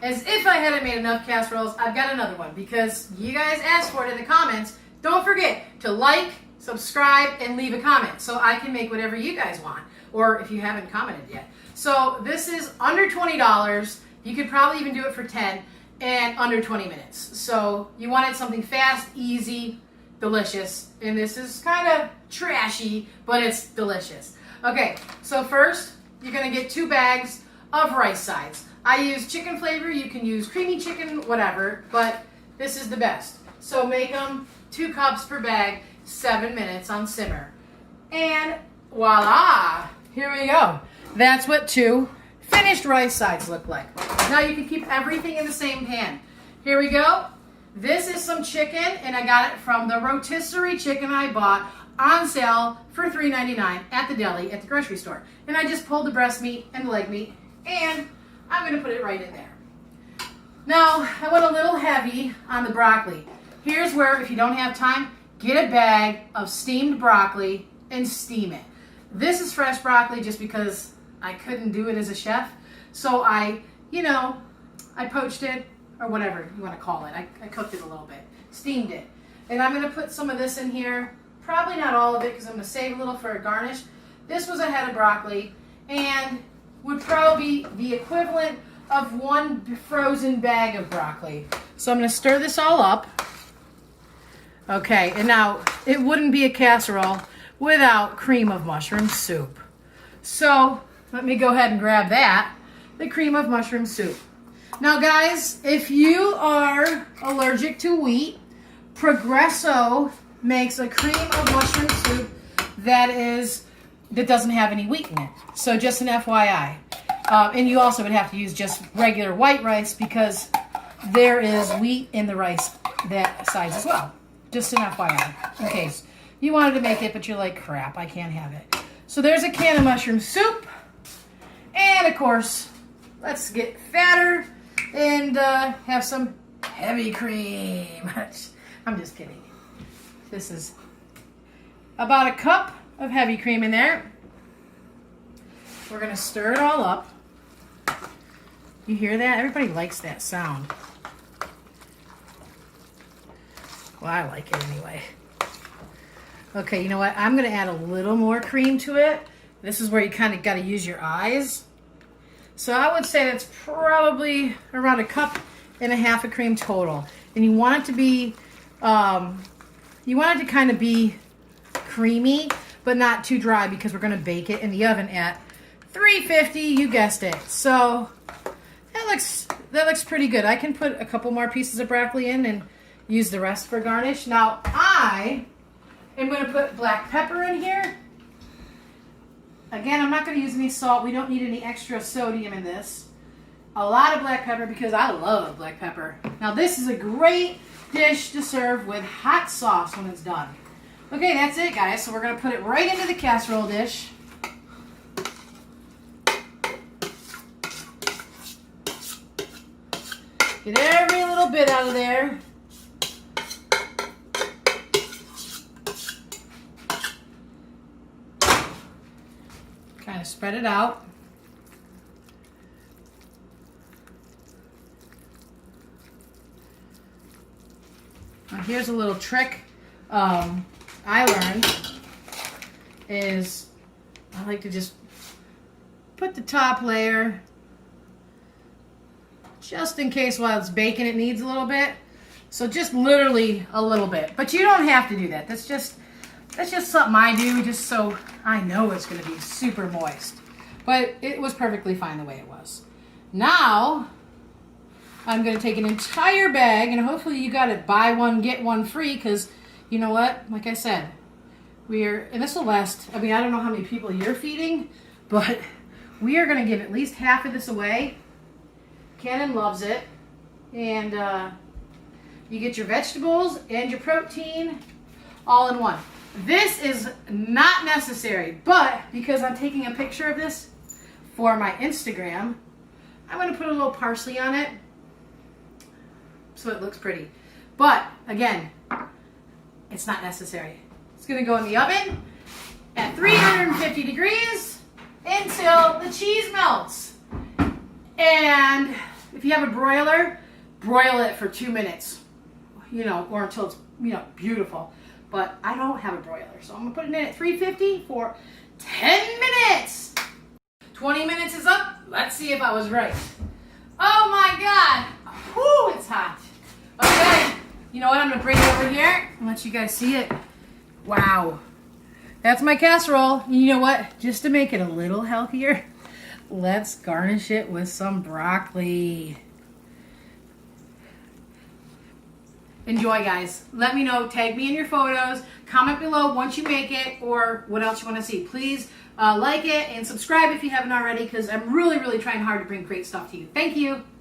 as if I hadn't made enough casseroles, I've got another one because you guys asked for it in the comments. Don't forget to like, subscribe, and leave a comment so I can make whatever you guys want, or if you haven't commented yet. So this is under $20. You could probably even do it for 10 and under 20 minutes. So you wanted something fast, easy, delicious, and this is kind of trashy, but it's delicious. Okay, so first you're gonna get 2 bags of rice sides. I use chicken flavor, you can use creamy chicken, whatever, but this is the best. So make them 2 cups per bag, 7 minutes on simmer. And voila, here we go. That's what 2 finished rice sides look like. Now you can keep everything in the same pan. Here we go. This is some chicken, and I got it from the rotisserie chicken I bought on sale for $3.99 at the deli at the grocery store. And I just pulled the breast meat and the leg meat, and I'm going to put it right in there. Now, I went a little heavy on the broccoli. Here's where, if you don't have time, get a bag of steamed broccoli and steam it. This is fresh broccoli just because I couldn't do it as a chef. So I poached it, or whatever you want to call it. I cooked it a little bit, steamed it. And I'm going to put some of this in here. Probably not all of it because I'm going to save a little for a garnish. This was a head of broccoli and would probably be the equivalent of 1 frozen bag of broccoli. So I'm going to stir this all up. Okay, and now it wouldn't be a casserole without cream of mushroom soup. So let me go ahead and grab that, the cream of mushroom soup. Now guys, if you are allergic to wheat, Progresso makes a cream of mushroom soup that doesn't have any wheat in it. So just an FYI. And you also would have to use just regular white rice because there is wheat in the rice that size as well. Just an FYI, in case you wanted to make it, but you're like, crap, I can't have it. So there's a can of mushroom soup. And of course, let's get fatter and have some heavy cream. I'm just kidding. This is about a cup of heavy cream in there. We're going to stir it all up. You hear that? Everybody likes that sound. Well, I like it anyway. Okay, you know what? I'm going to add a little more cream to it. This is where you kind of got to use your eyes. So I would say that's probably around 1.5 cups of cream total. And you want it to be, kind of be creamy, but not too dry because we're going to bake it in the oven at 350. You guessed it. So that looks pretty good. I can put a couple more pieces of broccoli in and use the rest for garnish. Now I am going to put black pepper in here. Again, I'm not going to use any salt. We don't need any extra sodium in this. A lot of black pepper because I love black pepper. Now this is a great dish to serve with hot sauce when it's done. Okay, that's it guys. So we're going to put it right into the casserole dish. Get every little bit out of there. Kind of spread it out. Now here's a little trick I learned is I like to just put the top layer just in case while it's baking it needs a little bit. So just literally a little bit. But you don't have to do that. That's just something I do just so I know it's going to be super moist. But it was perfectly fine the way it was. Now, I'm going to take an entire bag, and hopefully you got it buy one, get one free, because you know what? Like I said, and this will last, I mean, I don't know how many people you're feeding, but we are going to give at least half of this away. Cannon loves it. And you get your vegetables and your protein all in one. This is not necessary, but because I'm taking a picture of this for my Instagram, I'm going to put a little parsley on it so it looks pretty. But again, it's not necessary. It's going to go in the oven at 350 degrees until the cheese melts. And if you have a broiler, broil it for 2 minutes, or until it's, beautiful. But I don't have a broiler, so I'm gonna put it in at 350 for 10 minutes. 20 minutes is up. Let's see if I was right. Oh my God. Whew, it's hot. Okay, you know what? I'm gonna bring it over here and let you guys see it. Wow. That's my casserole. You know what? Just to make it a little healthier, let's garnish it with some broccoli. Enjoy, guys. Let me know. Tag me in your photos. Comment below once you make it or what else you want to see. Please like it and subscribe if you haven't already, because I'm really, really trying hard to bring great stuff to you. Thank you.